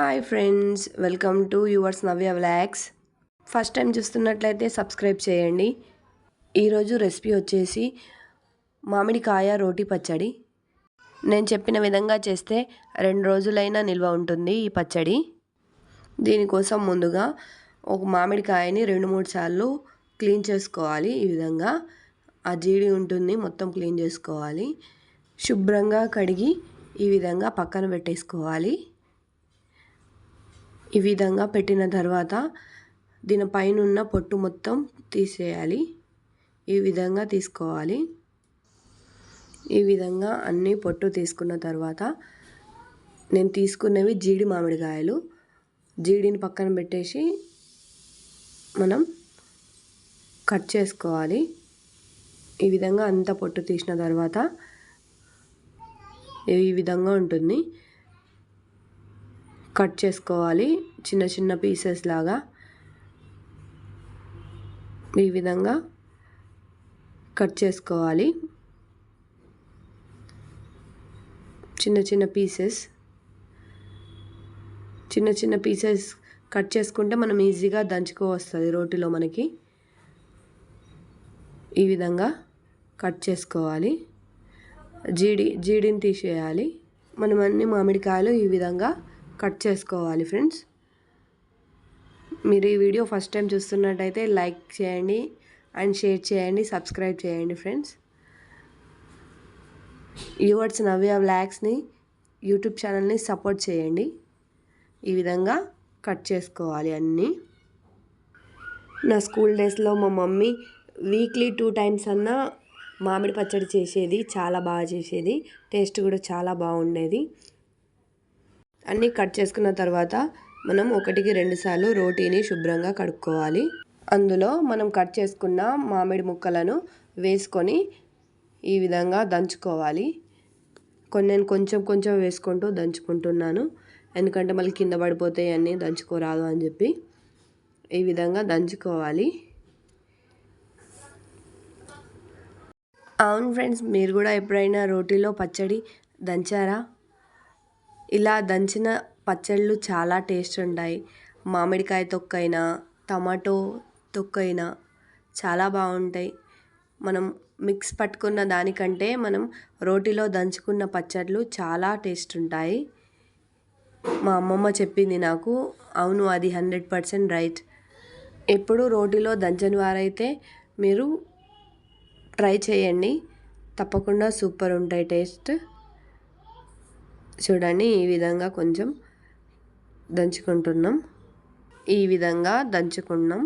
Hi friends, welcome to yours Navya vlogs. First time చూస్తున్నట్లయితే subscribe చేయండి. ఈరోజు recipe వచ్చేసి మామిడికాయ రోటి పచ్చడి. నేను చెప్పిన విధంగా చేస్తే 2 రోజులైనా నిల్వ ఉంటుంది ఈ పచ్చడి. దీనికోసం ముందుగా ఒక మామిడికాయని 2-3 సార్లు క్లీన్ చేసుకోవాలి. ఈ విధంగా ఆ జీడి ఉంటుంది మొత్తం క్లీన్ చేసుకోవాలి. శుభ్రంగా కడిగి ఈ విధంగా పక్కన పెట్టేసుకోవాలి. ఈ విధంగా పెట్టిన తర్వాత దీనిపైన ఉన్న పొట్టు మొత్తం తీసేయాలి. ఈ విధంగా తీసుకోవాలి. ఈ విధంగా అన్ని పొట్టు తీసుకున్న తర్వాత నేను తీసుకున్నవి జీడి మామిడికాయలు. జీడిని పక్కన పెట్టేసి మనం కట్ చేసుకోవాలి. ఈ విధంగా అంతా పొట్టు తీసిన తర్వాత ఈ విధంగా ఉంటుంది. కట్ చేసుకోవాలి చిన్న చిన్న పీసెస్ లాగా. ఈ విధంగా కట్ చేసుకోవాలి చిన్న చిన్న పీసెస్ కట్ చేసుకుంటే మనం ఈజీగా దంచుకోవస్తుంది రోటిలో మనకి. ఈ విధంగా కట్ చేసుకోవాలి. జీడిని తీసేయాలి. మనం అన్ని మామిడికాయలు ఈ విధంగా కట్ చేసుకోవాలి ఫ్రెండ్స్. మీరు ఈ వీడియో ఫస్ట్ టైం చూస్తున్నట్టయితే లైక్ చేయండి అండ్ షేర్ చేయండి, సబ్స్క్రైబ్ చేయండి ఫ్రెండ్స్. యువర్స్ నవ్య వ్లాగ్స్ని యూట్యూబ్ ఛానల్ని సపోర్ట్ చేయండి. ఈ విధంగా కట్ చేసుకోవాలి అన్నీ. నా స్కూల్ డేస్లో మా మమ్మీ వీక్లీ 2 times అన్నా మామిడి పచ్చడి చేసేది. చాలా బాగా చేసేది. టేస్ట్ కూడా చాలా బాగుండేది. అన్నీ కట్ చేసుకున్న తర్వాత మనం 1-2 సార్లు రోటీని శుభ్రంగా కడుక్కోవాలి. అందులో మనం కట్ చేసుకున్న మామిడి ముక్కలను వేసుకొని ఈ విధంగా దంచుకోవాలి. నేను కొంచెం వేసుకుంటూ దంచుకుంటున్నాను, ఎందుకంటే మళ్ళీ కింద పడిపోతాయి అన్నీ దంచుకోరాదు అని చెప్పి. ఈ విధంగా దంచుకోవాలి. అవును ఫ్రెండ్స్, మీరు కూడా ఎప్పుడైనా రోటీలో పచ్చడి దంచారా? ఇలా దంచిన పచ్చళ్ళు చాలా టేస్ట్ ఉంటాయి. మామిడికాయ తొక్కైనా టమాటో తొక్కైనా చాలా బాగుంటాయి. మనం మిక్స్ పట్టుకున్న దానికంటే మనం రోటిలో దంచుకున్న పచ్చళ్ళు చాలా టేస్ట్ ఉంటాయి. మా అమ్మమ్మ చెప్పింది నాకు. అవును, అది 100% రైట్. ఎప్పుడు రోటిలో దంచని వారైతే మీరు ట్రై చేయండి, తప్పకుండా సూపర్ ఉంటాయి టేస్ట్. చూడండి, ఈ విధంగా కొంచెం దంచుకుంటున్నాం. ఈ విధంగా దంచుకున్నాం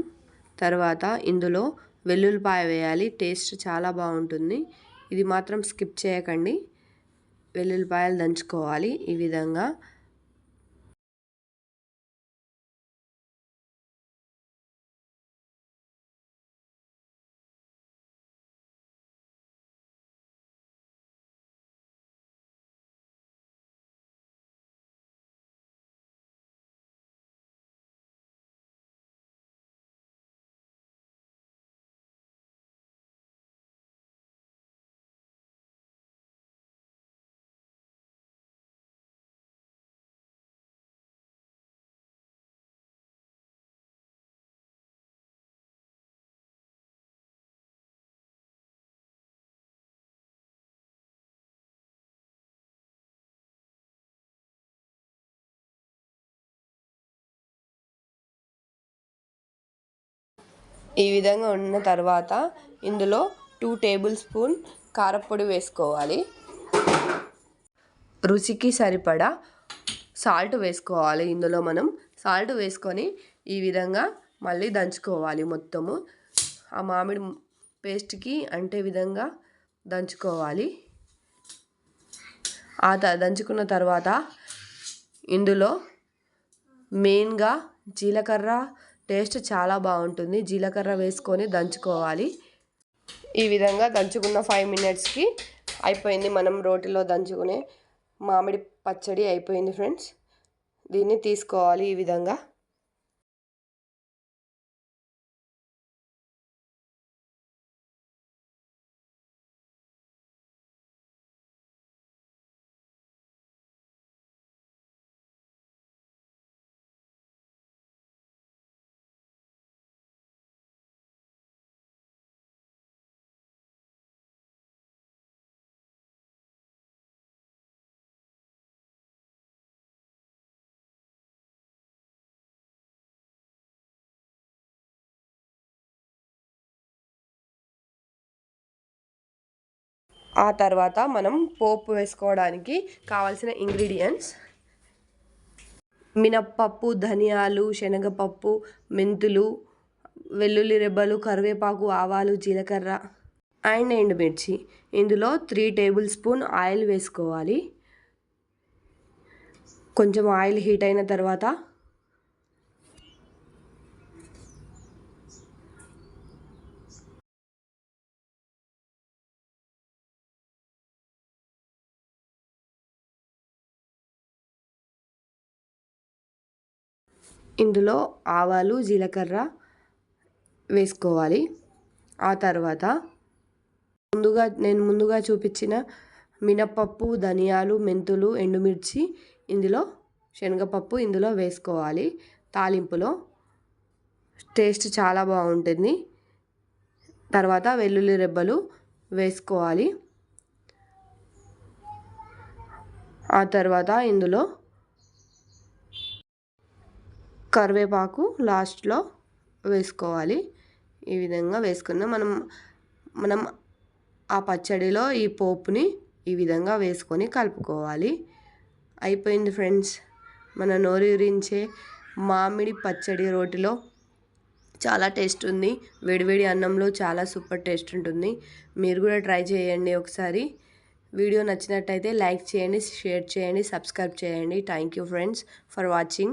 తర్వాత ఇందులో వెల్లుల్లిపాయ వేయాలి. టేస్ట్ చాలా బాగుంటుంది. ఇది మాత్రం స్కిప్ చేయకండి. వెల్లుల్లిపాయలు దంచుకోవాలి ఈ విధంగా. ఈ విధంగా ఉన్న తర్వాత ఇందులో 2 tablespoon కారపొడి వేసుకోవాలి. రుచికి సరిపడా సాల్ట్ వేసుకోవాలి. ఇందులో మనం సాల్ట్ వేసుకొని ఈ విధంగా మళ్ళీ దంచుకోవాలి. మొత్తము ఆ మామిడి పేస్ట్కి అంటే విధంగా దంచుకోవాలి. దంచుకున్న తర్వాత ఇందులో మెయిన్గా జీలకర్ర టేస్ట్ చాలా బాగుంటుంది. జీలకర్ర వేసుకొని దంచుకోవాలి. ఈ విధంగా దంచుకున్న 5 minutesకి అయిపోయింది. మనం రోటిలో దంచుకునే మామిడి పచ్చడి అయిపోయింది ఫ్రెండ్స్. దీన్ని తీసుకోవాలి ఈ విధంగా. ఆ తర్వాత మనం పోపు వేసుకోవడానికి కావాల్సిన ఇంగ్రీడియంట్స్: మినప్పప్పు, ధనియాలు, శనగపప్పు, మెంతులు, వెల్లుల్లి రెబ్బలు, కరివేపాకు, ఆవాలు, జీలకర్ర అండ్ ఎండుమిర్చి. ఇందులో 3 టేబుల్ స్పూన్ ఆయిల్ వేసుకోవాలి. కొంచెం ఆయిల్ హీట్ అయిన తర్వాత ఇందులో ఆవాలు, జీలకర్ర వేసుకోవాలి. ఆ తర్వాత ముందుగా చూపించిన మినపప్పు, ధనియాలు, మెంతులు, ఎండుమిర్చి, ఇందులో శనగపప్పు ఇందులో వేసుకోవాలి. తాలింపులో టేస్ట్ చాలా బాగుంటుంది. తర్వాత వెల్లుల్లి రెబ్బలు వేసుకోవాలి. ఆ తర్వాత ఇందులో కరివేపాకు లాస్ట్లో వేసుకోవాలి. ఈ విధంగా వేసుకున్న మనం ఆ పచ్చడిలో ఈ పోపుని ఈ విధంగా వేసుకొని కలుపుకోవాలి. అయిపోయింది ఫ్రెండ్స్, మన నోరూరించే మామిడి పచ్చడి రోటిలో. చాలా టేస్ట్ ఉంది. వేడివేడి అన్నంలో చాలా సూపర్ టేస్ట్ ఉంటుంది. మీరు కూడా ట్రై చేయండి ఒకసారి. వీడియో నచ్చినట్టయితే లైక్ చేయండి, షేర్ చేయండి, సబ్స్క్రైబ్ చేయండి. Thank you friends for watching.